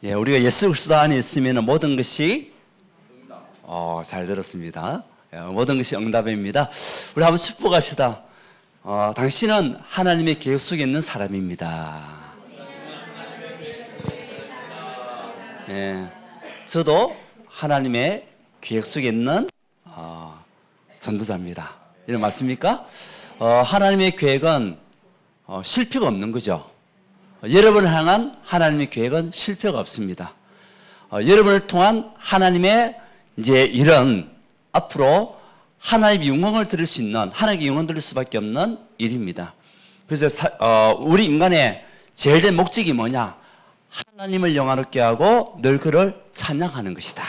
예, 우리가 예수 그리스도 안에 있으면 모든 것이 잘 들었습니다. 예, 모든 것이 응답입니다. 우리 한번 축복합시다. 당신은 하나님의 계획 속에 있는 사람입니다. 예, 저도 하나님의 계획 속에 있는 전도자입니다. 이런 맞습니까? 하나님의 계획은 실패가 없는 거죠. 여러분을 향한 하나님의 계획은 실패가 없습니다. 여러분을 통한 하나님의 이제 일은 앞으로 하나님의 영광을 드릴 수 있는, 하나님의 영광을 드릴 수밖에 없는 일입니다. 그래서 우리 인간의 제일 된 목적이 뭐냐? 하나님을 영화롭게 하고 늘 그를 찬양하는 것이다.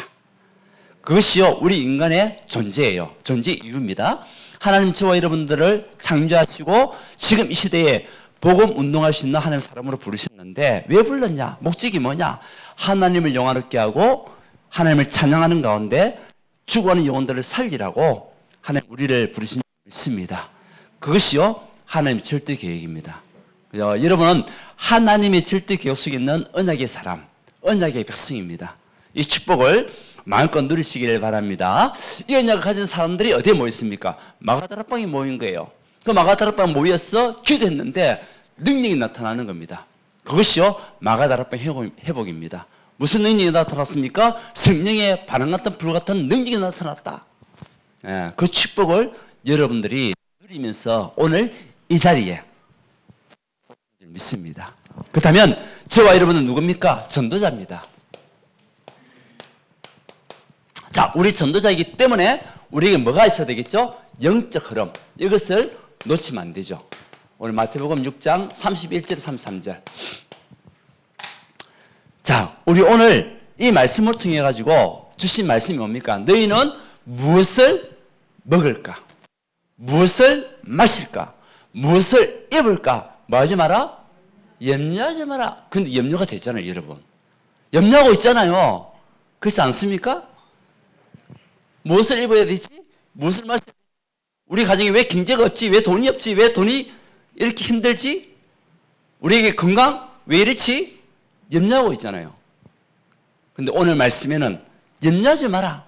그것이요, 우리 인간의 존재예요. 존재 이유입니다. 하나님 저와 여러분들을 창조하시고 지금 이 시대에 복음 운동할 수 있는 하나님 사람으로 부르셨는데 왜 불렀냐? 목적이 뭐냐? 하나님을 영화롭게 하고 하나님을 찬양하는 가운데 죽어가는 영혼들을 살리라고 하나님 우리를 부르신 줄 믿습니다. 그것이요, 하나님의 절대 계획입니다. 여러분은 하나님의 절대 계획 속에 있는 언약의 사람, 언약의 백성입니다. 이 축복을 마음껏 누리시기를 바랍니다. 이 언약을 가진 사람들이 어디에 모였습니까? 마가다락방에 모인 거예요. 그 마가다락방 모여서 기도했는데 능력이 나타나는 겁니다. 그것이요, 마가다락방 회복입니다. 무슨 능력이 나타났습니까? 성령의 반응 같은 불 같은 능력이 나타났다. 예, 그 축복을 여러분들이 누리면서 오늘 이 자리에 믿습니다. 그렇다면 저와 여러분은 누굽니까? 전도자입니다. 자, 우리 전도자이기 때문에 우리에게 뭐가 있어야 되겠죠? 영적 흐름. 이것을 놓치면 안 되죠. 오늘 마태복음 6장 31절 33절. 자, 우리 오늘 이 말씀을 통해 가지고 주신 말씀이 뭡니까? 너희는 무엇을 먹을까? 무엇을 마실까? 무엇을 입을까? 뭐 하지 마라? 염려하지 마라. 근데 염려가 됐잖아요, 여러분. 염려하고 있잖아요. 그렇지 않습니까? 무엇을 입어야 되지? 무엇을 마셔야 되지? 우리 가정에 왜 경제가 없지? 왜 돈이 없지? 왜 돈이 이렇게 힘들지? 우리에게 건강? 왜 이렇지? 염려하고 있잖아요. 근데 오늘 말씀에는 염려하지 마라.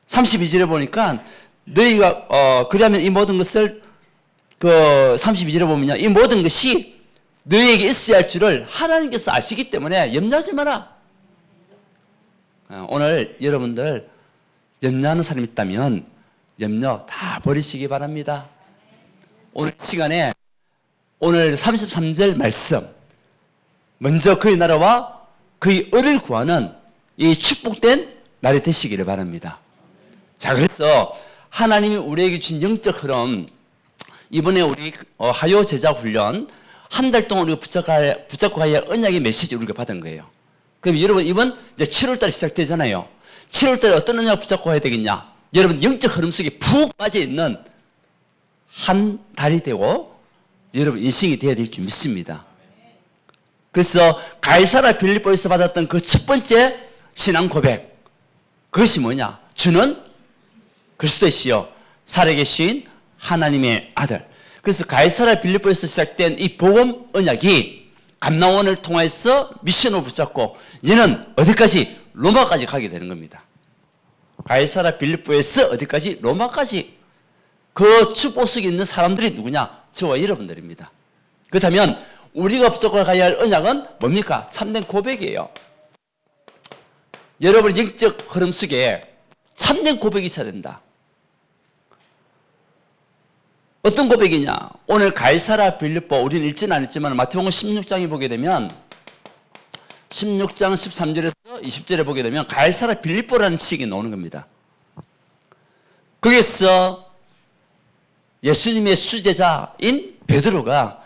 32절에 보니까 너희가 그러면 이 모든 것을 32절에 보면요, 이 모든 것이 너희에게 있어야 할 줄을 하나님께서 아시기 때문에 염려하지 마라. 오늘 여러분들 염려하는 사람이 있다면 염려 다 버리시기 바랍니다. 오늘 시간에 오늘 33절 말씀, 먼저 그의 나라와 그의 의를 구하는 이 축복된 날이 되시기를 바랍니다. 자, 그래서 하나님이 우리에게 주신 영적 흐름, 이번에 우리 하요 제자 훈련 한 달 동안 우리가 붙잡고 가야 할 언약의 메시지 우리가 받은 거예요. 그럼 여러분 이번 이제 7월달에 시작되잖아요. 7월달에 어떤 언약을 붙잡고 가야 되겠냐? 여러분 영적 흐름 속에 푹 빠져있는 한 달이 되고 여러분 인생이 되어야 될 줄 믿습니다. 그래서 가이사라 빌립보에서 받았던 그 첫 번째 신앙 고백, 그것이 뭐냐? 주는 그리스도이시요 살아계신 하나님의 아들. 그래서 가이사라 빌립보에서 시작된 이 복음 언약이 감람원을 통해서 미션을 붙잡고 얘는 어디까지? 로마까지 가게 되는 겁니다. 가이사라 빌립보에서 어디까지? 로마까지. 그 축복 속에 있는 사람들이 누구냐? 저와 여러분들입니다. 그렇다면 우리가 붙잡고 가야 할 언약은 뭡니까? 참된 고백이에요. 여러분 영적 흐름 속에 참된 고백이 있어야 된다. 어떤 고백이냐? 오늘 가이사라 빌립보, 우리는 읽지는 않았지만 마태복음 16장에 보게 되면 16장 13절에서 20절에 보게 되면 가이사라 빌립보라는 지역이 나오는 겁니다. 거기서 예수님의 수제자인 베드로가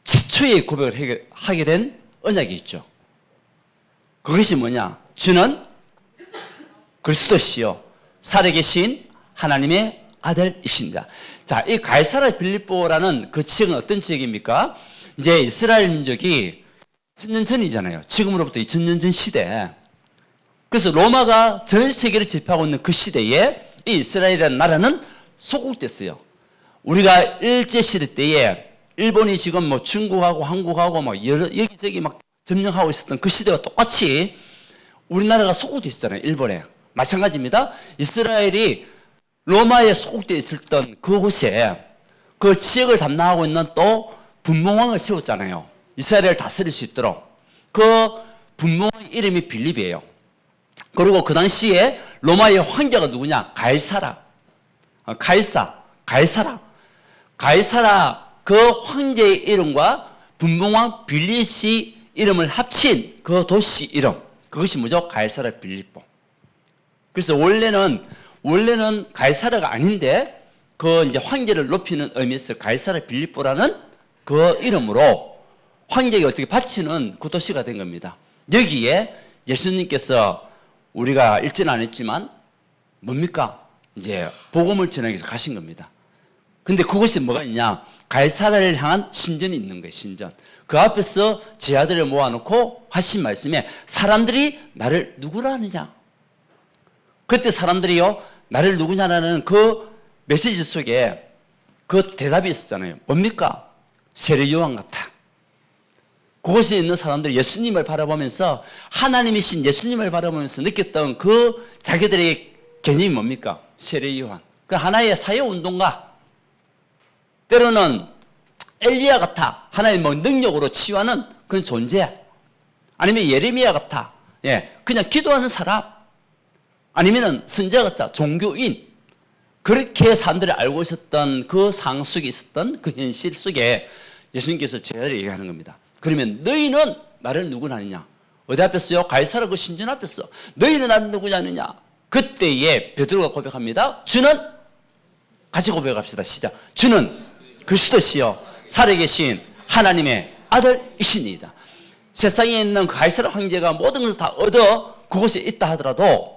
최초의 고백을 하게 된 언약이 있죠. 그것이 뭐냐? 주는 그리스도시요 살아계신 하나님의 아들이신다. 자, 이 가이사라 빌립보라는 그 지역은 어떤 지역입니까? 이제 이스라엘 민족이 2000년 전이잖아요. 지금으로부터 2000년 전 시대. 그래서 로마가 전 세계를 제패하고 있는 그 시대에 이 이스라엘이라는 나라는 소국됐어요. 우리가 일제시대 때에 일본이 지금 뭐 중국하고 한국하고 뭐 여기저기 막 점령하고 있었던 그 시대와 똑같이 우리나라가 소국돼 있었잖아요. 일본에. 마찬가지입니다. 이스라엘이 로마에 소국돼 있었던 그곳에 그 지역을 담당하고 있는 또 분봉왕을 세웠잖아요. 이스라엘을 다스릴 수 있도록. 그 분봉왕 이름이 빌립이에요. 그리고 그 당시에 로마의 황제가 누구냐? 가이사라. 가이사라 그 황제의 이름과 분봉왕 빌립이 이름을 합친 그 도시 이름. 그것이 뭐죠? 가이사라 빌립보. 그래서 원래는 가이사라가 아닌데 그 이제 황제를 높이는 의미에서 가이사라 빌립보라는 그 이름으로 황제에게 어떻게 바치는 그 도시가 된 겁니다. 여기에 예수님께서 우리가 읽지는 안 했지만 뭡니까? 이제 복음을 전하기 위해서 가신 겁니다. 근데 그곳에 뭐가 있냐? 가이사라를 향한 신전이 있는 거예요. 신전. 그 앞에서 제자들을 모아놓고 하신 말씀에 사람들이 나를 누구라 하느냐? 그때 사람들이요, 나를 누구냐라는 그 메시지 속에 그 대답이 있었잖아요. 뭡니까? 세례 요한 같아. 그곳에 있는 사람들이 예수님을 바라보면서 하나님이신 예수님을 바라보면서 느꼈던 그 자기들의 개념이 뭡니까? 세례 요한. 그 하나의 사회운동가. 때로는 엘리야 같아. 하나의 뭐 능력으로 치유하는 그런 존재. 아니면 예레미야 같아. 예, 그냥 기도하는 사람. 아니면은 선지자 같다. 종교인. 그렇게 사람들이 알고 있었던 그 상황 속에 있었던 그 현실 속에 예수님께서 제자들에게 얘기하는 겁니다. 그러면 너희는 나를 누구냐 하느냐? 어디 앞에서요? 가이사라 그 신전 앞에서. 너희는 나를 누구냐 하느냐? 그때에 베드로가 고백합니다. 주는, 같이 고백합시다. 시작. 주는 그리스도시요 살아계신 하나님의 아들이시니이다. 세상에 있는 가이사라 황제가 모든 것을 다 얻어 그곳에 있다 하더라도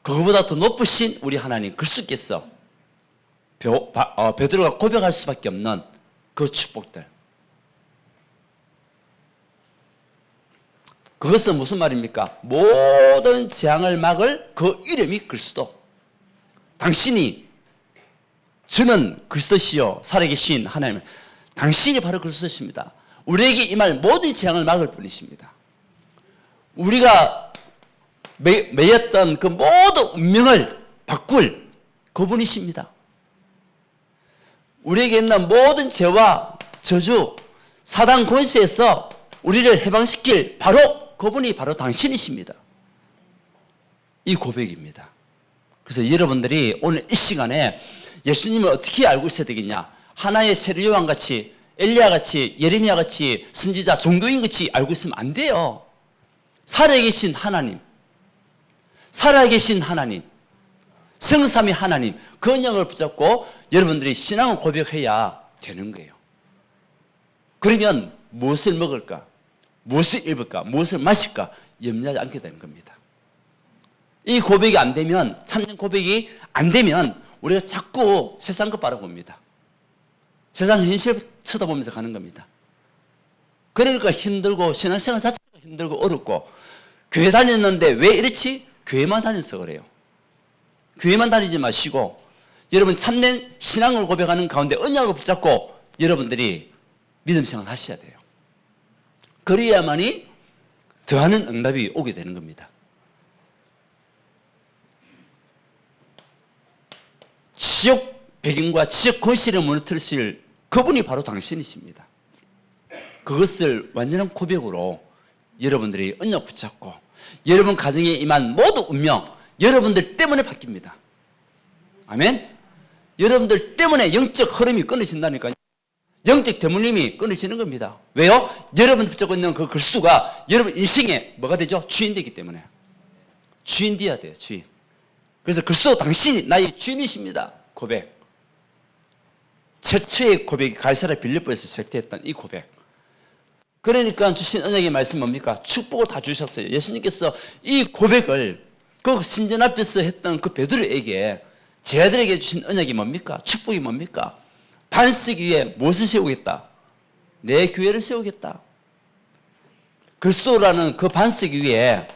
그거보다 더 높으신 우리 하나님 그리스도께서 베드로가 고백할 수밖에 없는 그 축복들. 그것은 무슨 말입니까? 모든 재앙을 막을 그 이름이 그리스도. 당신이 주는 그리스도시요 살아계신 하나님. 당신이 바로 그리스도십니다. 우리에게 임할 모든 재앙을 막을 분이십니다. 우리가 매였던 그 모든 운명을 바꿀 그분이십니다. 우리에게 있는 모든 죄와 저주, 사단 권세에서 우리를 해방시킬 그분이 바로 당신이십니다. 이 고백입니다. 그래서 여러분들이 오늘 이 시간에 예수님을 어떻게 알고 있어야 되겠냐? 하나의 세례 요한 같이, 엘리야 같이, 예레미야 같이, 선지자, 종교인 같이 알고 있으면 안 돼요. 살아계신 하나님, 성삼위 하나님, 그 언약을 붙잡고 여러분들이 신앙을 고백해야 되는 거예요. 그러면 무엇을 먹을까? 무엇을 입을까? 무엇을 마실까? 염려하지 않게 되는 겁니다. 이 고백이 안 되면, 참된 고백이 안 되면 우리가 자꾸 세상 것 바라봅니다. 세상 현실 쳐다보면서 가는 겁니다. 그러니까 힘들고 신앙생활 자체가 힘들고 어렵고 교회 다녔는데 왜 이렇지? 교회만 다녀서 그래요. 교회만 다니지 마시고 여러분 참된 신앙을 고백하는 가운데 언약을 붙잡고 여러분들이 믿음 생활을 하셔야 돼요. 그래야만이 더하는 응답이 오게 되는 겁니다. 지역 배경과 지역 권세를 무너뜨리실 그분이 바로 당신이십니다. 그것을 완전한 고백으로 여러분들이 언약 붙잡고 여러분 가정에 임한 모든 운명 여러분들 때문에 바뀝니다. 아멘. 여러분들 때문에 영적 흐름이 끊어진다니까요. 영적 대물림이 끊어지는 겁니다. 왜요? 여러분 붙잡고 있는 그 그리스도가 여러분 인생에 뭐가 되죠? 주인 되기 때문에. 주인 되어야 돼요. 주인. 그래서 그리스도 당신이 나의 주인이십니다. 고백. 최초의 고백이 가이사랴 빌립보에서 시작됐던 이 고백. 그러니까 주신 언약의 말씀 뭡니까? 축복을 다 주셨어요. 예수님께서 이 고백을 그 신전 앞에서 했던 그 베드로에게 제자들에게 주신 언약이 뭡니까? 축복이 뭡니까? 반석 위에 무엇을 세우겠다? 내 교회를 세우겠다. 그리스도라는 그 반석 위에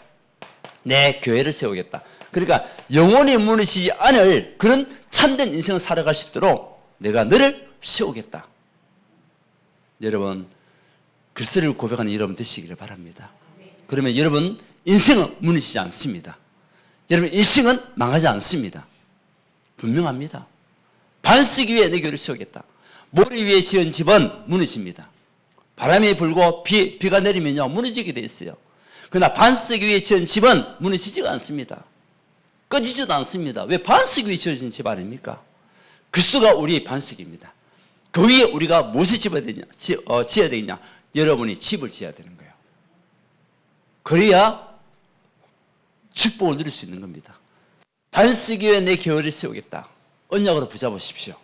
내 교회를 세우겠다. 그러니까 영원히 무너지지 않을 그런 참된 인생을 살아갈 수 있도록 내가 너를 세우겠다. 여러분 그리스도를 고백하는 여러분 되시기를 바랍니다. 그러면 여러분 인생은 무너지지 않습니다. 여러분 인생은 망하지 않습니다. 분명합니다. 반석 위에 내 교회를 세우겠다. 모래 위에 지은 집은 무너집니다. 바람이 불고 비가 내리면요 무너지게 돼 있어요. 그러나 반석 위에 지은 집은 무너지지가 않습니다. 꺼지지도 않습니다. 왜? 반석 위에 지어진 집 아닙니까? 그리스도가 우리의 반석입니다. 그 위에 우리가 무엇을 지어야 되냐? 여러분이 집을 지어야 되는 거예요. 그래야 축복을 누릴 수 있는 겁니다. 반석 위에 내 교회를 세우겠다. 언약으로 붙잡으십시오.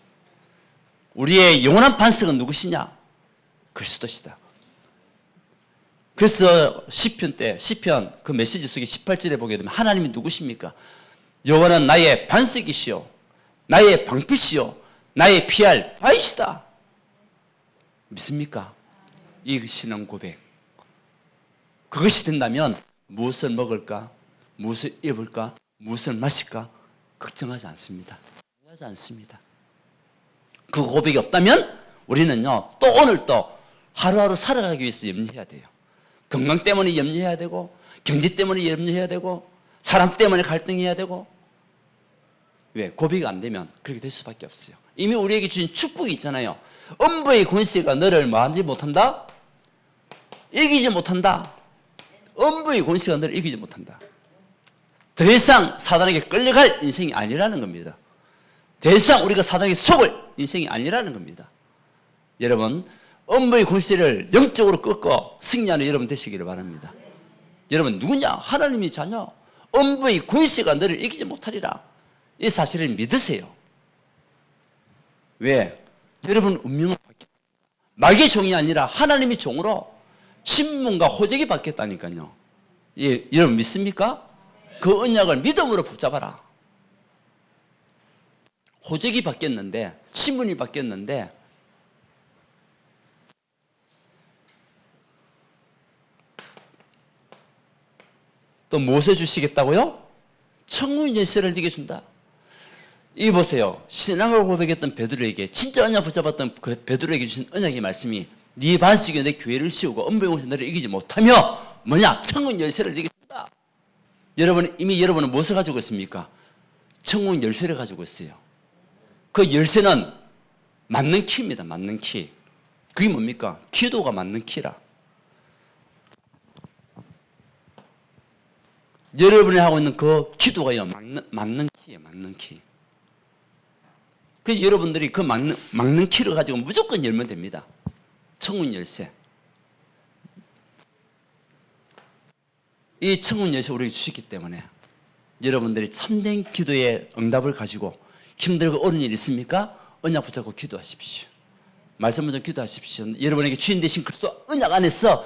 우리의 영원한 반석은 누구시냐? 그리스도시다. 그래서 시편 그 메시지 속에 18절에 보게 되면 하나님이 누구십니까? 여호와는 나의 반석이시요 나의 방패시요 나의 피할 바위시다. 믿습니까? 이 신앙 고백. 그것이 된다면 무엇을 먹을까? 무엇을 입을까? 무엇을 마실까? 걱정하지 않습니다. 걱정하지 않습니다. 그 고백이 없다면 우리는요 또 오늘 또 하루하루 살아가기 위해서 염려해야 돼요. 건강 때문에 염려해야 되고 경제 때문에 염려해야 되고 사람 때문에 갈등해야 되고. 왜? 고백이 안 되면 그렇게 될 수밖에 없어요. 이미 우리에게 주신 축복이 있잖아요. 음부의 권세가 너를 뭐하지 못한다? 이기지 못한다. 음부의 권세가 너를 이기지 못한다. 더 이상 사단에게 끌려갈 인생이 아니라는 겁니다. 더 이상 우리가 사단에게 속을 인생이 아니라는 겁니다. 여러분 음부의 권세를 영적으로 꺾고 승리하는 여러분 되시기를 바랍니다. 여러분 누구냐? 하나님의 자녀. 음부의 권세가 너를 이기지 못하리라. 이 사실을 믿으세요. 왜? 여러분 운명을 받겠습니다. 마귀의 종이 아니라 하나님의 종으로 신문과 호적이 받겠다니까요. 예, 여러분 믿습니까? 그 언약을 믿음으로 붙잡아라. 호적이 바뀌었는데 신문이 바뀌었는데 또 무엇을 주시겠다고요? 천국 열쇠를 네게 준다. 이 보세요. 신앙을 고백했던 베드로에게 진짜 언약 붙잡았던 그 베드로에게 주신 언약의 말씀이 네 반석에 내 교회를 씌우고 음부의 권세 너를 이기지 못하며 뭐냐? 천국 열쇠를 네게 준다. 이미 여러분은 무엇을 가지고 있습니까? 천국 열쇠를 가지고 있어요. 그 열쇠는 맞는 키입니다. 맞는 키. 그게 뭡니까? 기도가 맞는 키라. 여러분이 하고 있는 그 기도가요 맞는 키예요. 맞는 키. 그래서 여러분들이 그 막는 키를 가지고 무조건 열면 됩니다. 천국 열쇠. 이 천국 열쇠 우리에게 주셨기 때문에 여러분들이 참된 기도의 응답을 가지고 힘들고 어려운 일 있습니까? 언약 붙잡고 기도하십시오. 말씀 먼저 기도하십시오. 여러분에게 주인 되신 그리스도 언약 안에서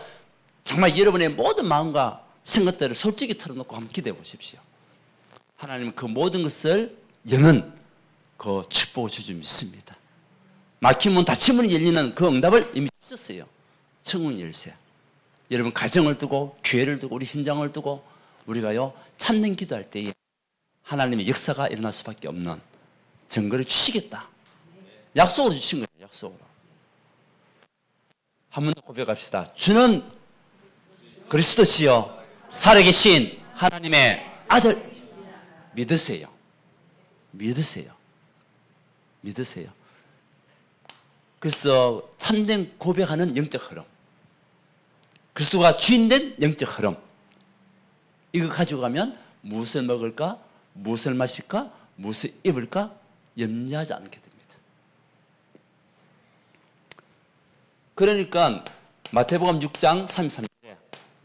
정말 여러분의 모든 마음과 생각들을 솔직히 털어놓고 한번 기도해 보십시오. 하나님은 그 모든 것을 여는 그 축복을 주줄 믿습니다. 막힌 문, 닫힌 문이 열리는 그 응답을 이미 주셨어요. 천국 열쇠. 여러분 가정을 두고 교회를 두고 우리 현장을 두고 우리가요 참된 기도할 때에 하나님의 역사가 일어날 수밖에 없는 증거를 주시겠다. 약속으로 주신 거예요. 약속으로. 한 번 더 고백합시다. 주는 그리스도시요 살아계신 하나님의 아들. 믿으세요. 믿으세요. 믿으세요. 그래서 참된 고백하는 영적 흐름, 그리스도가 주인된 영적 흐름, 이거 가지고 가면 무엇을 먹을까, 무엇을 마실까, 무엇을 입을까 염려하지 않게 됩니다. 그러니까 마태복음 6장 33절에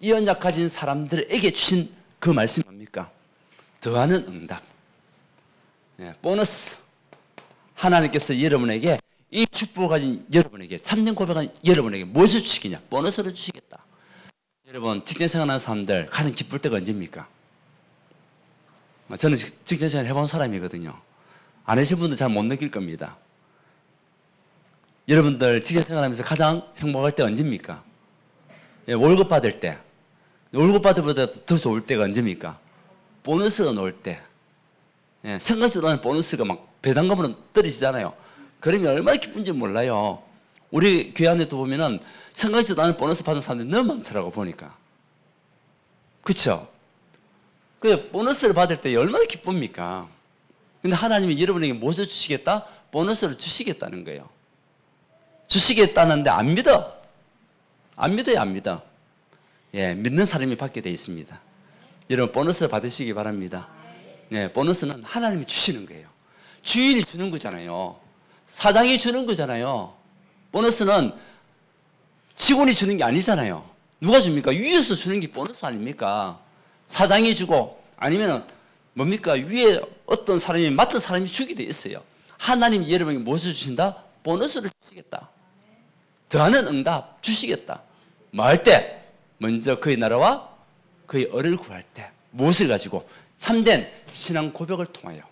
이 언약 가진 사람들에게 주신 그 말씀이 뭡니까? 더하는 응답, 보너스. 하나님께서 여러분에게 이 축복을 가진 여러분에게 참된 고백한 여러분에게 무엇을 주시겠냐? 보너스를 주시겠다. 여러분 직장생활하는 사람들 가장 기쁠 때가 언제입니까? 저는 직장생활 해본 사람이거든요. 안 하신 분들 잘 못 느낄 겁니다. 여러분들 직장생활하면서 가장 행복할 때 언제입니까? 월급 받을 때. 월급 받을 때보다 더 좋을 때가 언제입니까? 보너스가 나올 때. 생각지도 않은 보너스가 막 배당금으로 떨어지잖아요. 그러면 얼마나 기쁜지 몰라요. 우리 교회 안에도 보면은 생각지도 않은 보너스 받는 사람들이 너무 많더라고 보니까. 그렇죠? 그 보너스를 받을 때 얼마나 기쁩니까? 근데 하나님이 여러분에게 무엇을 주시겠다? 보너스를 주시겠다는 거예요. 주시겠다는데 안 믿어. 안 믿어요, 안 믿어. 예, 믿는 사람이 받게 돼 있습니다. 여러분 보너스를 받으시기 바랍니다. 예, 보너스는 하나님이 주시는 거예요. 주인이 주는 거잖아요. 사장이 주는 거잖아요. 보너스는 직원이 주는 게 아니잖아요. 누가 줍니까? 위에서 주는 게 보너스 아닙니까? 사장이 주고 아니면 뭡니까? 위에 어떤 사람이 맡은 사람이 주게 돼 있어요. 하나님이 여러분에게 무엇을 주신다? 보너스를 주시겠다. 더하는 응답 주시겠다. 뭐 할 때? 먼저 그의 나라와 그의 의를 구할 때. 무엇을 가지고? 참된 신앙 고백을 통하여.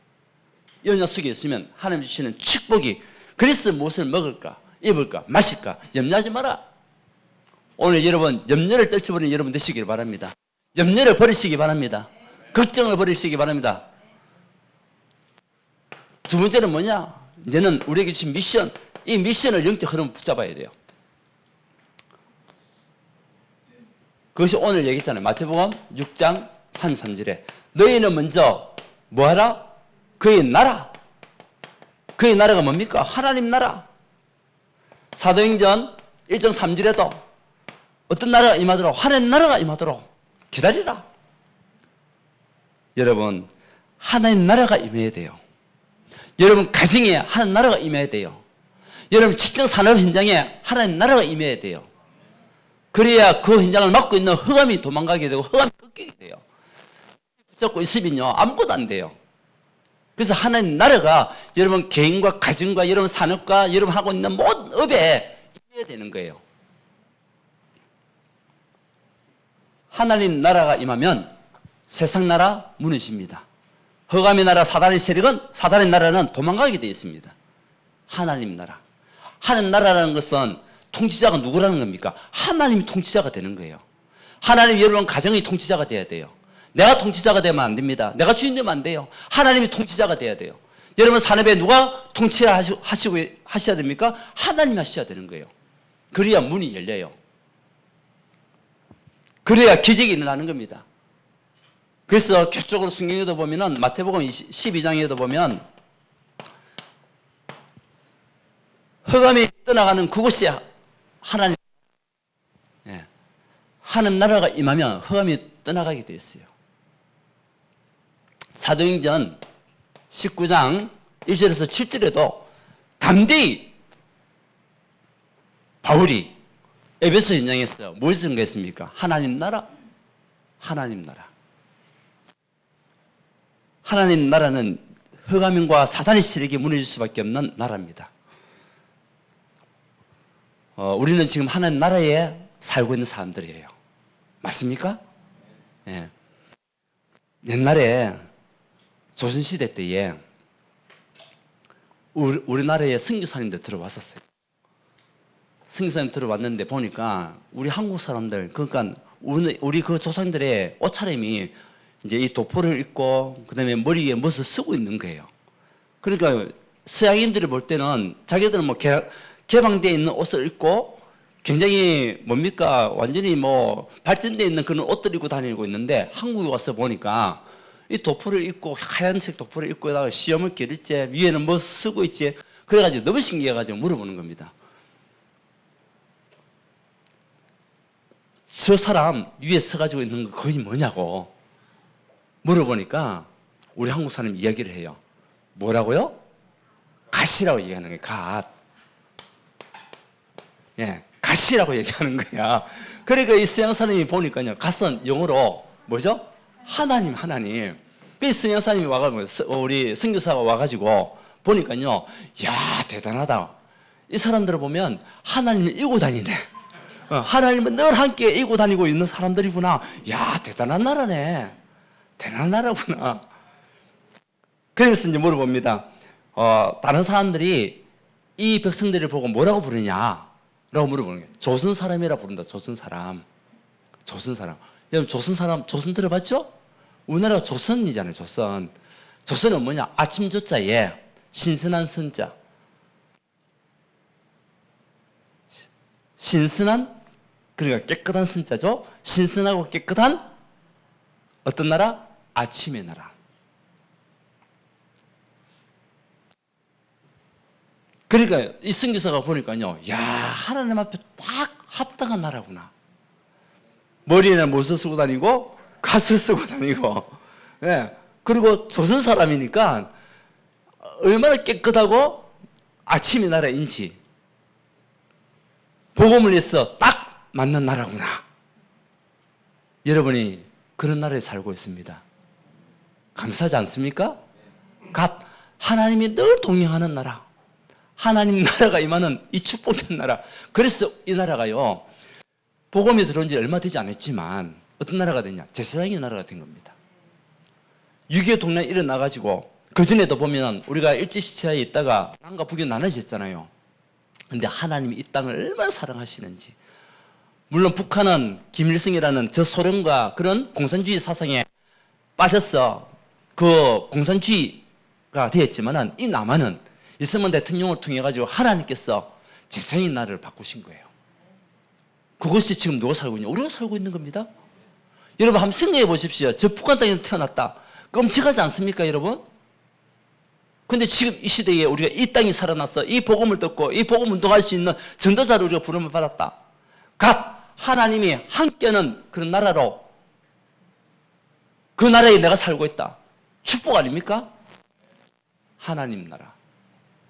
이 언약 속에 있으면 하나님 주시는 축복이 그래서 무엇을 먹을까? 입을까? 마실까? 염려하지 마라. 오늘 여러분 염려를 떨쳐버리는 여러분 되시길 바랍니다. 염려를 버리시기 바랍니다. 걱정을 버리시기 바랍니다. 두 번째는 뭐냐? 이제는 우리에게 주신 미션, 이 미션을 영적 흐름 붙잡아야 돼요. 그것이 오늘 얘기했잖아요. 마태복음 6장 33절에 너희는 먼저 뭐하라? 그의 나라. 그의 나라가 뭡니까? 하나님 나라. 사도행전 1장 3절에도 어떤 나라가 임하도록? 하나님 나라가 임하도록 기다리라. 여러분 하나님 나라가 임해야 돼요. 여러분 가정에 하나님 나라가 임해야 돼요. 여러분 직장 산업 현장에 하나님 나라가 임해야 돼요. 그래야 그 현장을 맡고 있는 흑암이 도망가게 되고 흑암이 꺾이게 돼요. 붙잡고 있으면요 아무것도 안 돼요. 그래서 하나님 나라가 여러분 개인과 가정과 여러분 산업과 여러분 하고 있는 모든 업에 임해야 되는 거예요. 하나님 나라가 임하면 세상 나라 무너집니다. 흑암의 나라 사단의 세력은 사단의 나라는 도망가게 되어 있습니다. 하나님 나라. 하나님 나라라는 것은 통치자가 누구라는 겁니까? 하나님이 통치자가 되는 거예요. 하나님 여러분 가정의 통치자가 돼야 돼요. 내가 통치자가 되면 안 됩니다. 내가 주인 되면 안 돼요. 하나님이 통치자가 돼야 돼요. 여러분 산업에 누가 하셔야 됩니까? 하나님이 하셔야 되는 거예요. 그래야 문이 열려요. 그래야 기적이 일어나는 겁니다. 그래서 계속적으로 성경에도 보면은 마태복음 12장에도 보면 흑암이 떠나가는 그곳이 하나님, 예. 하나님 나라가 임하면 흑암이 떠나가게 되어 있어요. 사도행전 19장 1절에서 7절에도 담대히 바울이 에베소 현장에서 무엇을 증거했습니까? 하나님 나라, 하나님 나라. 하나님 나라는 흑암과 사단의 세력이 무너질 수밖에 없는 나라입니다. 우리는 지금 하나님 나라에 살고 있는 사람들이에요. 맞습니까? 예. 옛날에 조선시대 때에 우리나라에 선교사님들 들어왔었어요. 선교사님 들어왔는데 보니까 우리 한국 사람들, 그러니까 우리 그 조상들의 옷차림이 이제 이 도포를 입고 그다음에 머리에 무엇을 쓰고 있는 거예요. 그러니까 서양인들이 볼 때는 자기들은 뭐 개방되어 있는 옷을 입고 굉장히 뭡니까 완전히 뭐 발전되어 있는 그런 옷들 입고 다니고 있는데 한국에 와서 보니까 이 도포를 입고 하얀색 도포를 입고다가 시험을 기를지 위에는 뭐 쓰고 있지 그래가지고 너무 신기해가지고 물어보는 겁니다. 저 사람 위에 서가지고 있는 거 거의 뭐냐고 물어보니까 우리 한국 사람이 이야기를 해요. 뭐라고요? 갓이라고 얘기하는 거예요. 갓. 예, 갓이라고 얘기하는 거야. 그러니까 이 서양 사람이 보니까요. 갓은 영어로 뭐죠? 하나님, 하나님. 그 서양 사람이 와가지고 우리 선교사가 와가지고 보니까요. 야 대단하다. 이 사람들을 보면 하나님을 이고 다니네. 하나님은 늘 함께 이고 다니고 있는 사람들이구나. 야 대단한 나라네. 대단한 나라구나. 그래서 이제 물어봅니다. 다른 사람들이 이 백성들을 보고 뭐라고 부르냐? 라고 물어보는 거예요. 조선 사람이라 부른다. 조선 사람. 조선 사람. 여러분 조선 사람, 조선 들어봤죠? 우리나라가 조선이잖아요. 조선. 조선은 뭐냐? 아침 조자에 신선한 선자. 신선한, 그러니까 깨끗한 신자죠. 신선하고 깨끗한 어떤 나라? 아침의 나라. 그러니까 이 선교사가 보니까요, 야, 하나님 앞에 딱 합당한 나라구나. 머리에는 못을 쓰고 다니고 갓을 쓰고 다니고, 예. 그리고 조선 사람이니까 얼마나 깨끗하고 아침의 나라인지 복음을 위해서 딱 맞는 나라구나. 여러분이 그런 나라에 살고 있습니다. 감사하지 않습니까? 갓 하나님이 늘 동행하는 나라, 하나님 나라가 임하는 이 축복된 나라. 그래서 이 나라가요, 복음이 들어온 지 얼마 되지 않았지만 어떤 나라가 됐냐? 제사장의 나라가 된 겁니다. 6.25 동란이 일어나가지고 그전에도 보면 우리가 일제시대에 있다가 남과 북이 나눠졌잖아요. 근데 하나님이 이 땅을 얼마나 사랑하시는지. 물론 북한은 김일성이라는 저 소련과 그런 공산주의 사상에 빠져서 그 공산주의가 되었지만은 이 남한은 이승만 대통령을 통해 가지고 하나님께서 제사장의 나라를 바꾸신 거예요. 그것이 지금 누가 살고 있냐? 우리가 살고 있는 겁니다. 여러분 한번 생각해 보십시오. 저 북한 땅에 태어났다. 끔찍하지 않습니까, 여러분? 근데 지금 이 시대에 우리가 이 땅이 살아났어. 이 복음을 듣고 이 복음 운동할 수 있는 전도자를 우리가 부름을 받았다. 각 하나님이 함께하는 그런 나라로, 그 나라에 내가 살고 있다. 축복 아닙니까? 하나님 나라.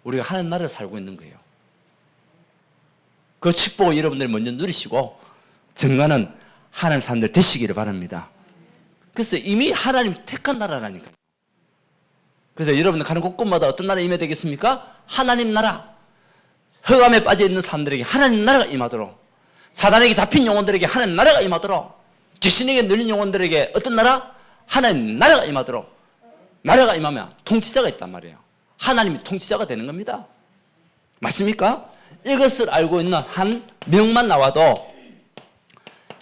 우리가 하나님 나라에 살고 있는 거예요. 그 축복을 여러분들이 먼저 누리시고 증거하는 하나님 사람들 되시기를 바랍니다. 그래서 이미 하나님 택한 나라라니까요. 그래서 여러분들 가는 곳곳마다 어떤 나라에 임해야 되겠습니까? 하나님 나라. 흑암에 빠져 있는 사람들에게 하나님 나라가 임하도록, 사단에게 잡힌 영혼들에게 하나님 나라가 임하도록, 귀신에게 눌린 영혼들에게 어떤 나라? 하나님 나라가 임하도록. 나라가 임하면 통치자가 있단 말이에요. 하나님이 통치자가 되는 겁니다. 맞습니까? 이것을 알고 있는 한 명만 나와도,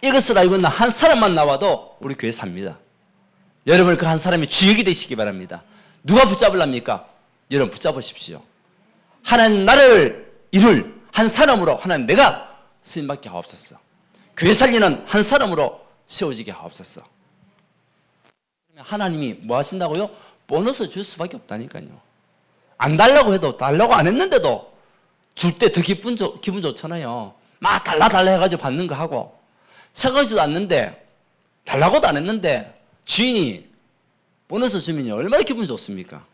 이것을 알고 있는 한 사람만 나와도 우리 교회 삽니다. 여러분 그 한 사람이 주역이 되시기 바랍니다. 누가 붙잡으랍니까? 여러분 붙잡으십시오. 하나님 나라를 이룰 한 사람으로 하나님 내가 쓰임받게 하옵소서. 교회 살리는 한 사람으로 세워지게 하옵소서. 하나님이 뭐 하신다고요? 보너스 줄 수밖에 없다니까요. 안 달라고 해도, 달라고 안 했는데도 줄 때 더 기분 좋잖아요. 막 달라 해가지고 받는 거 하고, 생각하지도 않는데 달라고도 안 했는데 주인이 보너스 주면요 얼마나 기분이 좋습니까?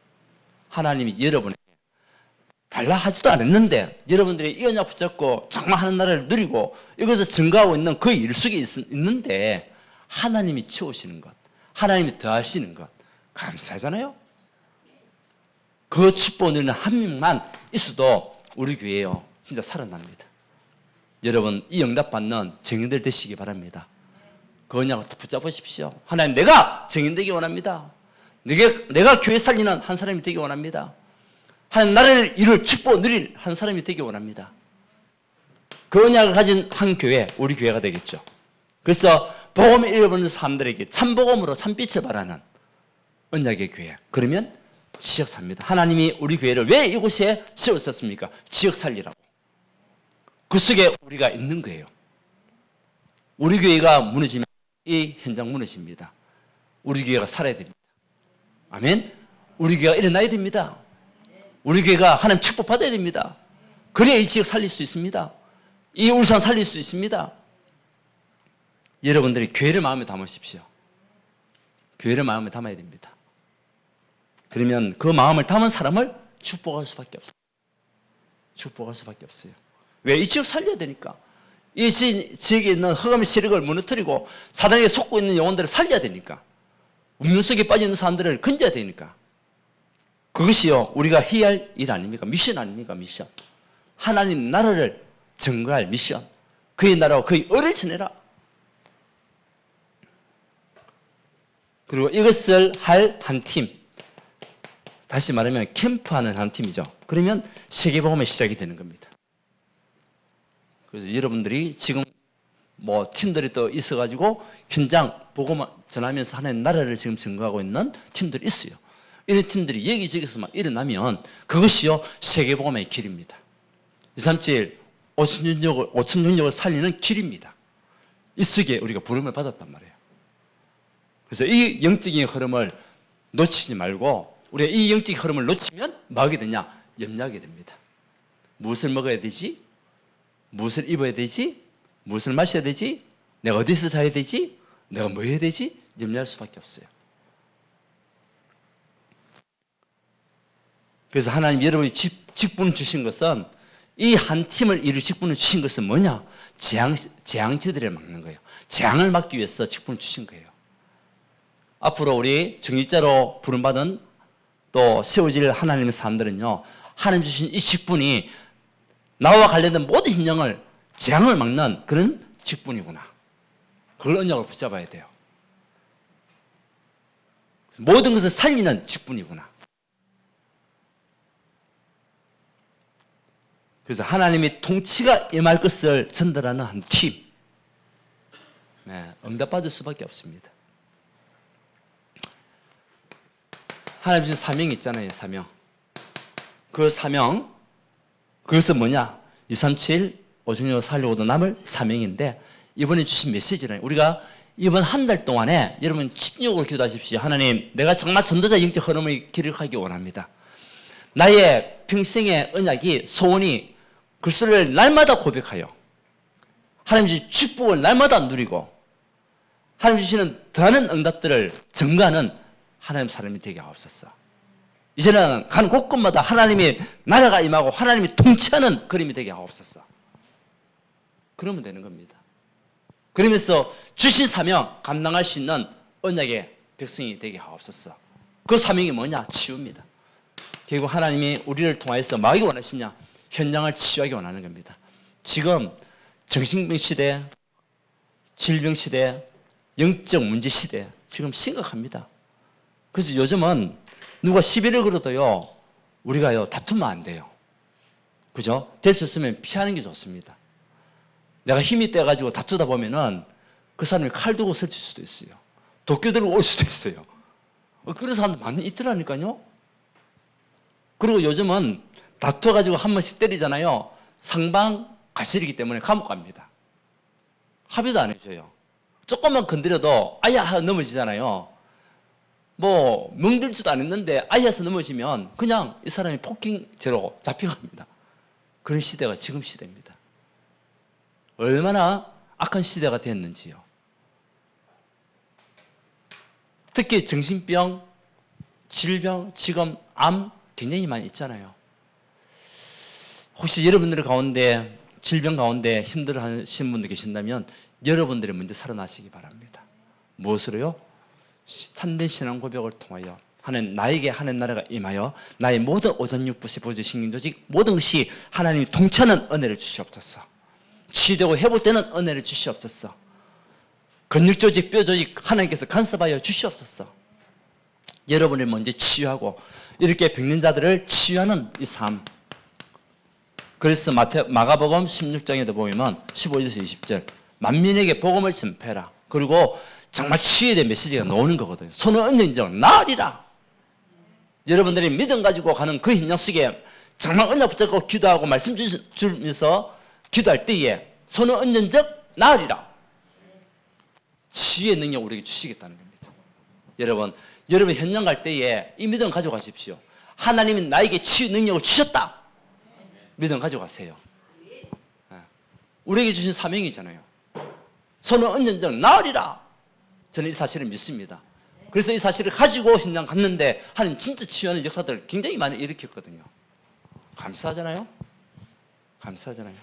하나님이 여러분에게 달라 하지도 않았는데 여러분들이 이 언약 붙잡고 정말 하는 나라를 누리고 이것을 증거하고 있는 그 일 속에 있는데 하나님이 채우시는 것, 하나님이 더하시는 것, 감사하잖아요. 그 축복 누리는 한 명만 있어도 우리 교회요 진짜 살아납니다. 여러분 이 응답받는 증인들 되시기 바랍니다. 그 언약을 붙잡으십시오. 하나님 내가 증인 되기 원합니다. 내가 교회 살리는 한 사람이 되기 원합니다. 하나님 나라를 이룰 축복 누릴 한 사람이 되기 원합니다. 그 언약을 가진 한 교회, 우리 교회가 되겠죠. 그래서 복음을 잃어버리는 사람들에게 참복음으로 참빛을 발하는 언약의 교회. 그러면 지역 삽니다. 하나님이 우리 교회를 왜 이곳에 세우셨습니까? 지역 살리라고. 그 속에 우리가 있는 거예요. 우리 교회가 무너지면 이 현장 무너집니다. 우리 교회가 살아야 됩니다. 아멘. 우리 교회가 일어나야 됩니다. 우리 교회가 하나님 축복 받아야 됩니다. 그래야 이 지역 살릴 수 있습니다. 이 울산 살릴 수 있습니다. 여러분들이 교회를 마음에 담으십시오. 교회를 마음에 담아야 됩니다. 그러면 그 마음을 담은 사람을 축복할 수밖에 없어요. 축복할 수밖에 없어요. 왜? 이 지역 살려야 되니까. 이 지역에 있는 흑암의 세력을 무너뜨리고 사단에게 속고 있는 영혼들을 살려야 되니까. 운명 속에 빠져 있는 사람들을 건져야 되니까. 그것이요 우리가 해야 할 일 아닙니까? 미션 아닙니까? 미션. 하나님 나라를 증거할 미션. 그의 나라와 그의 의를 전해라. 그리고 이것을 할 한 팀. 다시 말하면 캠프하는 한 팀이죠. 그러면 세계복음의 시작이 되는 겁니다. 그래서 여러분들이 지금 뭐 팀들이 또 있어가지고 현장 복음 전하면서 하나님 나라를 지금 증거하고 있는 팀들이 있어요. 이런 팀들이 여기저기서만 일어나면 그것이요 세계복음의 길입니다. 237 오천 영역을 살리는 길입니다. 이 속에 우리가 부름을 받았단 말이에요. 그래서 이 영적인 흐름을 놓치지 말고 우리가 이 영적인 흐름을 놓치면 뭐 하게 되냐? 염려하게 됩니다. 무엇을 먹어야 되지? 무엇을 입어야 되지? 무엇을 마셔야 되지? 내가 어디서 자야 되지? 내가 뭐 해야 되지? 염려할 수밖에 없어요. 그래서 하나님 여러분이 직분을 주신 것은 이 한 팀을 이룰 직분을 주신 것은 뭐냐? 재앙지들을 막는 거예요. 재앙을 막기 위해서 직분을 주신 거예요. 앞으로 우리 중직자로 부름받은 또 세워질 하나님의 사람들은요, 하나님 주신 이 직분이 나와 관련된 모든 힘령을 재앙을 막는 그런 직분이구나. 그걸 언약을 붙잡아야 돼요. 모든 것을 살리는 직분이구나. 그래서 하나님의 통치가 임할 것을 전달하는 한 팀. 네, 응답받을 수밖에 없습니다. 하나님 주신 사명이 있잖아요, 사명. 그 사명, 그것은 뭐냐? 237, 오순절 살려고도 남을 사명인데, 이번에 주신 메시지는 우리가 이번 한 달 동안에 여러분 집중적으로 기도하십시오. 하나님, 내가 정말 전도자 영적 흐름의 길을 가기 원합니다. 나의 평생의 언약이, 소원이 그리스도를 날마다 고백하여 하나님 주신 축복을 날마다 누리고 하나님 주시는 더하는 응답들을 증거하는 하나님 사람이 되게 하옵소서. 이제는 가는 곳곳마다 하나님의 나라가 임하고 하나님이 통치하는 그림이 되게 하옵소서. 그러면 되는 겁니다. 그러면서 주신 사명 감당할 수 있는 언약의 백성이 되게 하옵소서. 그 사명이 뭐냐? 치유입니다. 결국 하나님이 우리를 통하여서 뭐 하기 원하시냐? 현장을 치유하기 원하는 겁니다. 지금 정신병 시대, 질병 시대, 영적 문제 시대 지금 심각합니다. 그래서 요즘은 누가 시비를 걸어도요, 우리가요 다투면 안 돼요. 그죠? 될 수 있으면 피하는 게 좋습니다. 내가 힘이 떼가지고 다투다 보면은 그 사람이 칼 들고 설칠 수도 있어요. 도끼 들고 올 수도 있어요. 그런 사람도 많이 있더라니까요. 그리고 요즘은 다투어가지고 한 번씩 때리잖아요. 상방 가실이기 때문에 감옥 갑니다. 합의도 안 해줘요. 조금만 건드려도 아야 하고 넘어지잖아요. 뭐 멍들지도 않았는데 아야서 넘어지면 그냥 이 사람이 폭행죄로 잡혀갑니다. 그런 시대가 지금 시대입니다. 얼마나 악한 시대가 됐는지요. 특히 정신병, 질병, 지금 암 굉장히 많이 있잖아요. 혹시 여러분들 가운데 질병 가운데 힘들어하시는 분들 계신다면 여러분들이 먼저 살아나시기 바랍니다. 무엇으로요? 참된 신앙 고백을 통하여 하나님, 나에게 하나님 나라가 임하여 나의 모든 오전육부시 보조 신경조직 모든 것이 하나님이 통치하는 은혜를 주시옵소서. 치유되고 회복되는 은혜를 주시옵소서. 근육조직, 뼈조직 하나님께서 간섭하여 주시옵소서. 여러분이 먼저 치유하고 이렇게 병련자들을 치유하는 이 삶. 그래서 마가복음 16장에도 보면 15절에서 20절 만민에게 복음을 전폐해라. 그리고 정말 치유에 대한 메시지가 나오는 거거든요. 손을 얹은 나으리라. 여러분들이 믿음 가지고 가는 그 현장 속에 정말 언약 붙잡고 기도하고 말씀 주면서 기도할 때에 손을 얹은 적 나으리라. 치유의 능력 우리에게 주시겠다는 겁니다. 여러분 현장 갈 때에 이 믿음 가지고 가십시오. 하나님이 나에게 치유 능력을 주셨다. 믿음 가져가세요. 우리에게 주신 사명이잖아요. 손을 얹은 적 나으리라. 저는 이 사실을 믿습니다. 그래서 이 사실을 가지고 현장 갔는데 하나님 진짜 치유하는 역사들을 굉장히 많이 일으켰거든요. 감사하잖아요. 감사하잖아요.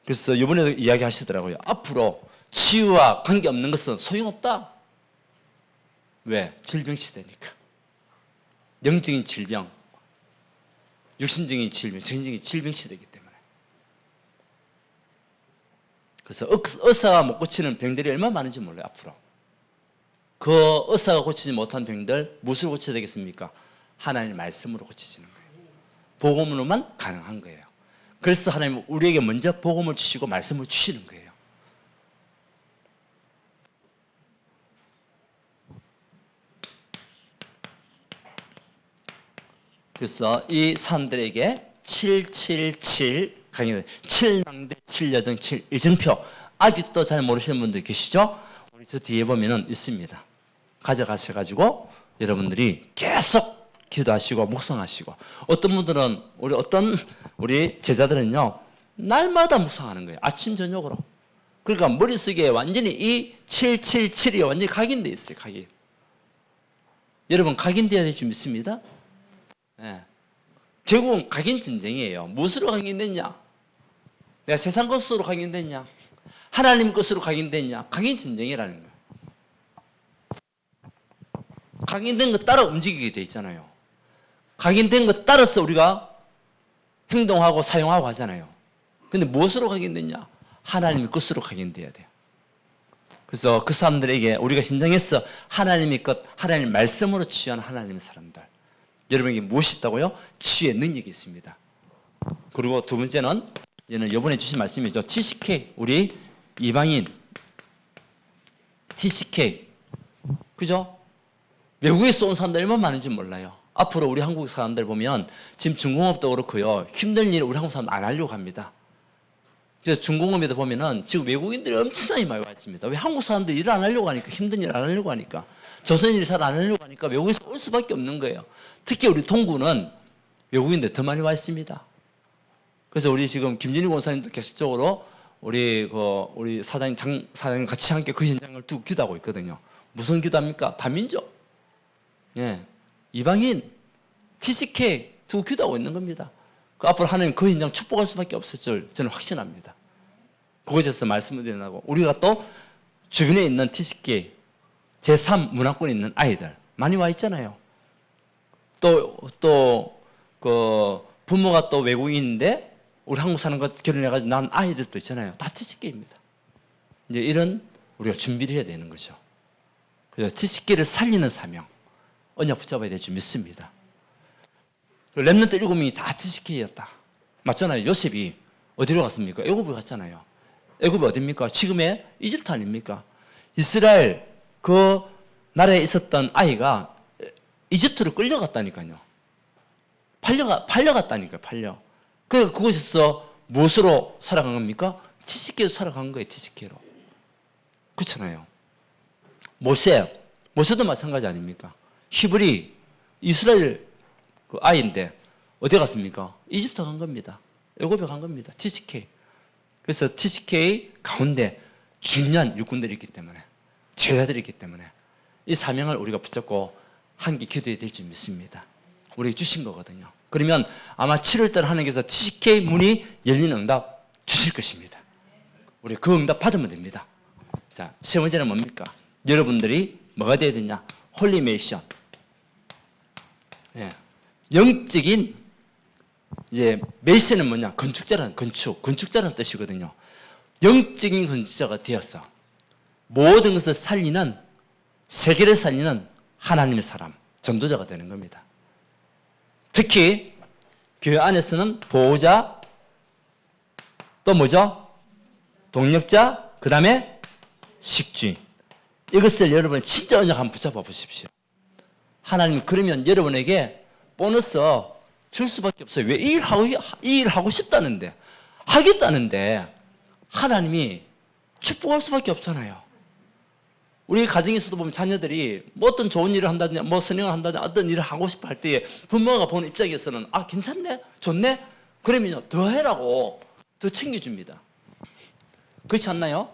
그래서 이번에도 이야기하시더라고요. 앞으로 치유와 관계없는 것은 소용없다. 왜? 질병 시대니까. 영적인 질병, 육신적인 질병, 정신적인 질병 시대이기 때문에. 그래서 의사가 못 고치는 병들이 얼마나 많은지 몰라요, 앞으로. 그 의사가 고치지 못한 병들, 무엇으로 고쳐야 되겠습니까? 하나님의 말씀으로 고치시는 거예요. 복음으로만 가능한 거예요. 그래서 하나님은 우리에게 먼저 복음을 주시고 말씀을 주시는 거예요. 그래서 이 사람들에게 777 강의 7망대 7여정 7일정표 아직도 잘 모르시는 분들 계시죠? 우리 저 뒤에 보면은 있습니다. 가져가셔가지고 여러분들이 계속 기도하시고 묵상하시고 어떤 분들은 우리 제자들은요 날마다 묵상하는 거예요. 아침 저녁으로. 그러니까 머릿속에 완전히 이 777이 완전히 각인되어 있어요. 각인. 여러분 각인되어야 될 줄 믿습니다. 네. 결국은 각인 전쟁이에요. 무엇으로 각인됐냐? 내가 세상 것으로 각인됐냐? 하나님 것으로 각인됐냐? 각인 전쟁이라는 거예요. 각인된 것 따라 움직이게 돼 있잖아요. 각인된 것 따라서 우리가 행동하고 사용하고 하잖아요. 근데 무엇으로 각인됐냐? 하나님의 것으로 각인돼야 돼요. 그래서 그 사람들에게 우리가 현장에서 하나님의 것, 하나님의 말씀으로 취한 하나님의 사람들. 여러분에게 무엇이 있다고요? 치유의 능력이 있습니다. 그리고 두 번째는 얘는 이번에 주신 말씀이죠. TCK, 우리 이방인 TCK. 그죠? 외국에서 온 사람들 얼마나 많은지 몰라요. 앞으로 우리 한국 사람들 보면 지금 중공업도 그렇고요. 힘든 일을 우리 한국 사람 안 하려고 합니다. 그래서 중공업에도 보면은 지금 외국인들이 엄청나게 많이 와 있습니다. 왜 한국 사람들이 일을 안 하려고 하니까, 힘든 일을 안 하려고 하니까, 조선 일을 잘 안 하려고 하니까 외국에서 올 수밖에 없는 거예요. 특히 우리 동구는 외국인들 더 많이 와 있습니다. 그래서 우리 지금 김진희 권사님도 계속적으로 우리 사장님 같이 함께 그 현장을 두고 기도하고 있거든요. 무슨 기도합니까? 다민족. 예. 이방인, TCK 두고 기도하고 있는 겁니다. 그 앞으로 하나님 그 현장 축복할 수밖에 없을 줄 저는 확신합니다. 그것에서 말씀을 드리려고 우리가 또 주변에 있는 TCK 제3 문화권에 있는 아이들 많이 와 있잖아요. 또 부모가 또 외국인인데 우리 한국 사는 것 결혼해가지고 난 아이들도 있잖아요. 다 TCK입니다. 이제 이런 우리가 준비를 해야 되는 거죠. 그래서 TCK를 살리는 사명 언약 붙잡아야 될 줄 믿습니다. 렘넌트 7명이 다 TCK였다. 맞잖아요. 요셉이 어디로 갔습니까? 애굽에 갔잖아요. 애굽이 어디입니까? 지금의 이집트 아닙니까? 이스라엘 그 나라에 있었던 아이가 이집트로 끌려갔다니까요. 팔려갔다니까요. 팔려. 그래서 그곳에서 무엇으로 살아간 겁니까? TCK로 살아간 거예요. TCK로. 그렇잖아요. 모세도 마찬가지 아닙니까? 히브리 이스라엘 그 아이인데 어디 갔습니까? 이집트 간 겁니다. 애굽에 간 겁니다. TCK. 그래서 TCK 가운데 중요한 육군들이 있기 때문에 제자들이 있기 때문에 이 사명을 우리가 붙잡고 함께 기도해야 될 줄 믿습니다. 우리에게 주신 거거든요. 그러면 아마 7월달 하나님께서 TCK 문이 열리는 응답 주실 것입니다. 우리 그 응답 받으면 됩니다. 자, 세 번째는 뭡니까? 여러분들이 뭐가 되어야 되냐? 홀리메이션. 예. 영적인 이제 메이션은 뭐냐? 건축자라는 뜻이거든요. 영적인 건축자가 되어서 모든 것을 살리는 세계를 살리는 하나님의 사람, 전도자가 되는 겁니다. 특히 교회 안에서는 보호자, 또 뭐죠? 동력자, 그 다음에 식주인. 이것을 여러분 진짜 언약 한번 붙잡아 보십시오. 하나님 그러면 여러분에게 보너스 줄 수밖에 없어요. 왜? 이 일 하고 싶다는데, 하겠다는데 하나님이 축복할 수밖에 없잖아요. 우리 가정에서도 보면 자녀들이 뭐 어떤 좋은 일을 한다든지 뭐 선행을 한다든지 어떤 일을 하고 싶어 할 때에 부모가 보는 입장에서는 아 괜찮네? 좋네? 그러면요 더 해라고 더 챙겨줍니다. 그렇지 않나요?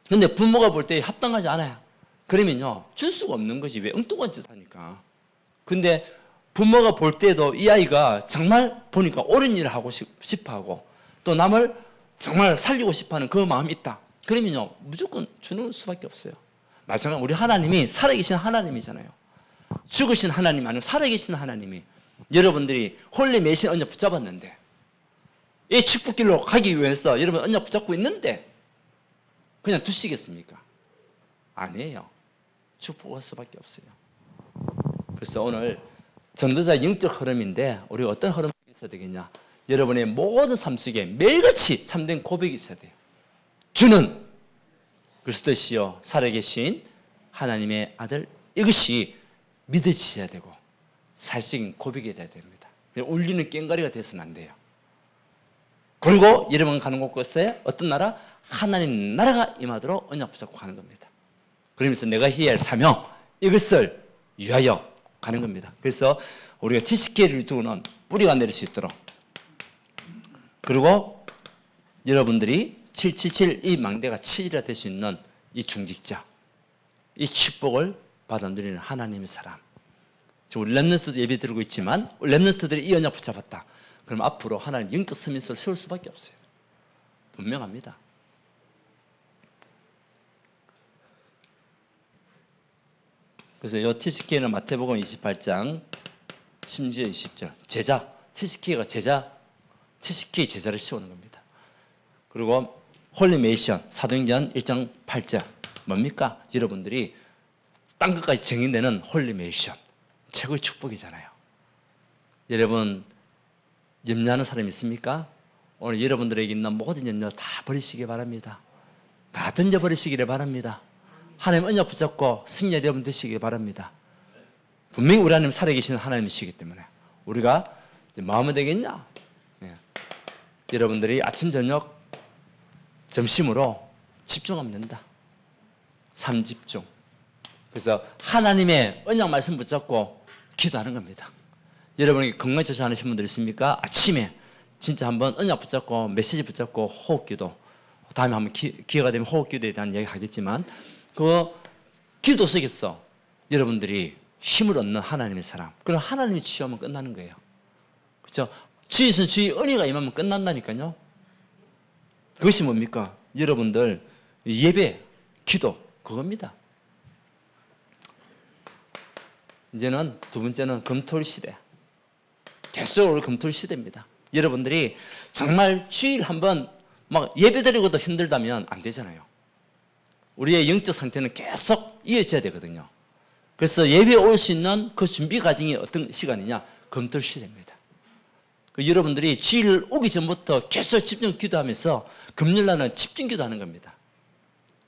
근데 부모가 볼 때 합당하지 않아요. 그러면요 줄 수가 없는 거지. 왜? 엉뚱한 짓 하니까. 근데 부모가 볼 때도 이 아이가 정말 보니까 옳은 일을 하고 싶어하고 또 남을 정말 살리고 싶어하는 그 마음이 있다. 그러면요 무조건 주는 수밖에 없어요. 마찬가지로 우리 하나님이 살아계신 하나님이잖아요. 죽으신 하나님 아니고 살아계신 하나님이 여러분들이 홀리 메신 언약 붙잡았는데 이 축복길로 가기 위해서 여러분 언약 붙잡고 있는데 그냥 두시겠습니까? 아니에요. 축복할 수밖에 없어요. 그래서 오늘 전도자의 영적 흐름인데 우리가 어떤 흐름이 있어야 되겠냐? 여러분의 모든 삶 속에 매일같이 참된 고백이 있어야 돼요. 주는 그리스도시요 살아계신 하나님의 아들, 이것이 믿어지셔야 되고 사실적인 고백이 돼야 됩니다. 울리는 꽹과리가 돼서는 안 돼요. 그리고 여러분 가는 곳곳에 어떤 나라? 하나님 나라가 임하도록 언약 붙잡고 가는 겁니다. 그러면서 내가 해야 할 사명, 이것을 위하여 가는 겁니다. 그래서 우리가 TCK를 두고는 뿌리가 내릴 수 있도록, 그리고 여러분들이 777 이 망대가 7이라 될 수 있는 이 중직자, 이 축복을 받아 누리는 하나님의 사람. 우리 렘넌트도 예배 드리고 있지만 렘넌트들이 이 언약 붙잡았다. 그럼 앞으로 하나님 영적 서민서를 세울 수밖에 없어요. 분명합니다. 그래서 이 TCK는 마태복음 28장 10절 20절 제자, TCK가 제자, TCK 제자를 세우는 겁니다. 그리고 홀리메이션 사도행전 1장 8절 뭡니까? 여러분들이 땅 끝까지 증인되는 홀리메이션, 최고의 축복이잖아요. 여러분 염려하는 사람 있습니까? 오늘 여러분들에게 있는 모든 염려 다 버리시기 바랍니다. 다 던져버리시기를 바랍니다. 하나님 언약 붙잡고 승리 여러분 되시기 바랍니다. 분명히 우리 하나님 살아계시는 하나님이시기 때문에 우리가 마음은 되겠냐? 네. 여러분들이 아침 저녁 점심으로 집중하면 된다. 삼집중. 그래서 하나님의 언약 말씀 붙잡고 기도하는 겁니다. 여러분이 건강 조사하시는 분들 있습니까? 아침에 진짜 한번 언약 붙잡고 메시지 붙잡고 호흡기도, 다음에 한번 기회가 되면 호흡기도에 대한 이야기 하겠지만 그 기도 속에서 여러분들이 힘을 얻는 하나님의 사람, 그럼 하나님이 주시면 끝나는 거예요. 그렇죠? 주의 선 주의 은혜가 임하면 끝난다니까요. 그것이 뭡니까? 여러분들 예배, 기도 그겁니다. 이제는 두 번째는 금토일 시대. 계속 우리 금토일 시대입니다. 여러분들이 정말 주일 한번 막 예배 드리고도 힘들다면 안 되잖아요. 우리의 영적 상태는 계속 이어져야 되거든요. 그래서 예배에 올 수 있는 그 준비 과정이 어떤 시간이냐? 금토일 시대입니다. 여러분들이 주일 오기 전부터 계속 집중 기도하면서 금요일날은 집중 기도하는 겁니다.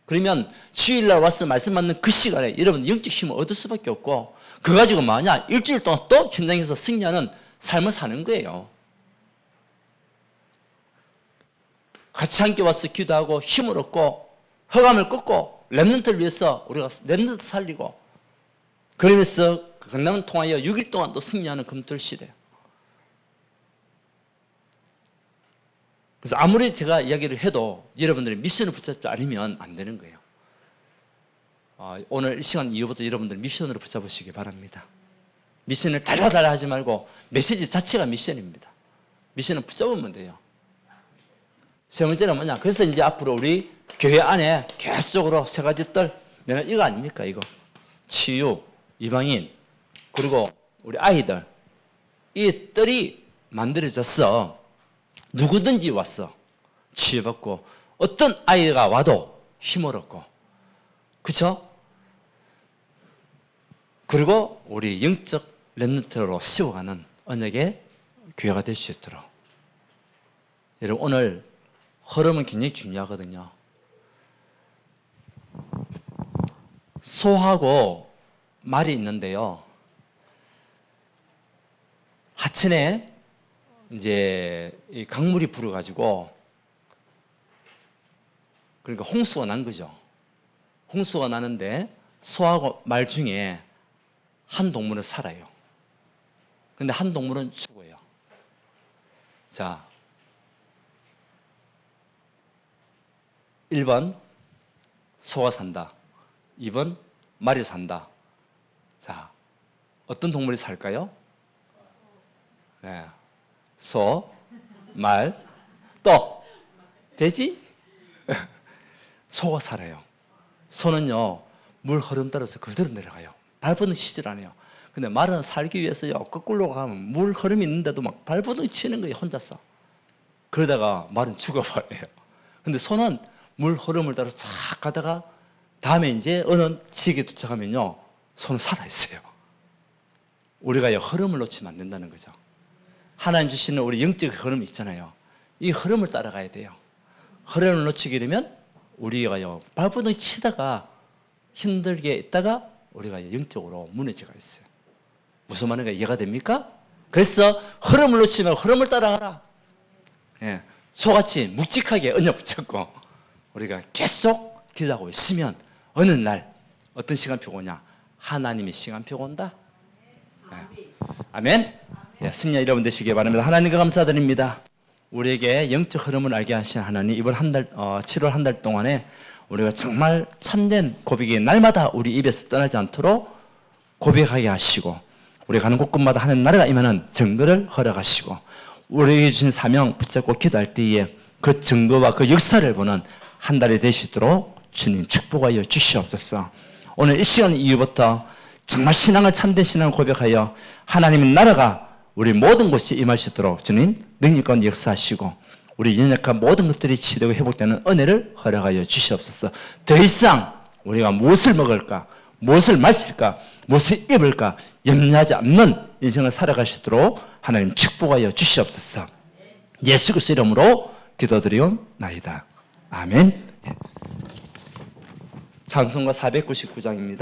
그러면 주일날 와서 말씀 받는 그 시간에 여러분 영적 힘을 얻을 수밖에 없고, 그거 가지고 뭐하냐? 일주일 동안 또 현장에서 승리하는 삶을 사는 거예요. 같이 함께 와서 기도하고 힘을 얻고 허감을 꺾고 렘넌트를 위해서 우리가 렘넌트 살리고, 그러면서 강남을 통하여 6일 동안 또 승리하는 금토일 시대. 그래서 아무리 제가 이야기를 해도 여러분들이 미션을 붙잡지 않으면 안 되는 거예요. 오늘 이 시간 이후부터 여러분들 미션으로 붙잡으시기 바랍니다. 미션을 달라달라 하지 말고 메시지 자체가 미션입니다. 미션은 붙잡으면 돼요. 세 번째는 뭐냐? 그래서 이제 앞으로 우리 교회 안에 계속적으로 세 가지 뜰, 이거 아닙니까? 이거 치유, 이방인, 그리고 우리 아이들, 이 뜰이 만들어졌어. 누구든지 와서 치유받고 어떤 아이가 와도 힘을 얻고, 그렇죠? 그리고 우리 영적 렘넌트로 세워가는 언약의 교회가 될 수 있도록. 여러분 오늘 흐름은 굉장히 중요하거든요. 소하고 말이 있는데요. 하천에 이제 이 강물이 불어가지고, 그러니까 홍수가 난 거죠. 홍수가 나는데 소하고 말 중에 한 동물은 살아요. 근데 한 동물은 죽어요. 자, 1번 소가 산다. 2번 말이 산다. 자, 어떤 동물이 살까요? 네. 소, 말, 또 돼지? 소가 살아요. 소는요 물 흐름 따라서 그대로 내려가요. 발버둥 치질 않아요. 근데 말은 살기 위해서요 거꾸로 가면 물 흐름이 있는데도 막 발버둥 치는 거예요, 혼자서. 그러다가 말은 죽어버려요. 근데 소는 물 흐름을 따라 쫙 가다가 다음에 이제 어느 지역에 도착하면요 소는 살아있어요. 우리가 흐름을 놓치면 안 된다는 거죠. 하나님 주시는 우리 영적 흐름이 있잖아요. 이 흐름을 따라가야 돼요. 흐름을 놓치게 되면 우리가요 발버둥 치다가 힘들게 있다가 우리가 영적으로 무너져가 있어요. 무슨 말인가 이해가 됩니까? 그래서 흐름을 놓지 말고 흐름을 따라가라. 예, 소같이 묵직하게 언약 붙잡고 우리가 계속 기도하고 있으면 어느 날 어떤 시간표가 오냐? 하나님의 시간표가 온다. 예. 아멘. 예, 승리의 여러분 되시기 바랍니다. 하나님께 감사드립니다. 우리에게 영적 흐름을 알게 하신 하나님, 이번 7월 한 달 동안에 우리가 정말 참된 고백이 날마다 우리 입에서 떠나지 않도록 고백하게 하시고, 우리 가는 곳곳마다 하는 나라가 임하는 증거를 허락하시고, 우리에게 주신 사명 붙잡고 기도할 때에 그 증거와 그 역사를 보는 한 달이 되시도록 주님 축복하여 주시옵소서. 오늘 이 시간 이후부터 정말 신앙을 참된 신앙을 고백하여 하나님의 나라가 우리 모든 곳에 임하시도록 주님 능력 가운데 역사하시고, 우리 연약한 모든 것들이 치료되고 회복되는 은혜를 허락하여 주시옵소서. 더 이상 우리가 무엇을 먹을까, 무엇을 마실까, 무엇을 입을까 염려하지 않는 인생을 살아가시도록 하나님 축복하여 주시옵소서. 예수 그리스도 이름으로 기도드리옵나이다. 아멘. 찬송가 499장입니다.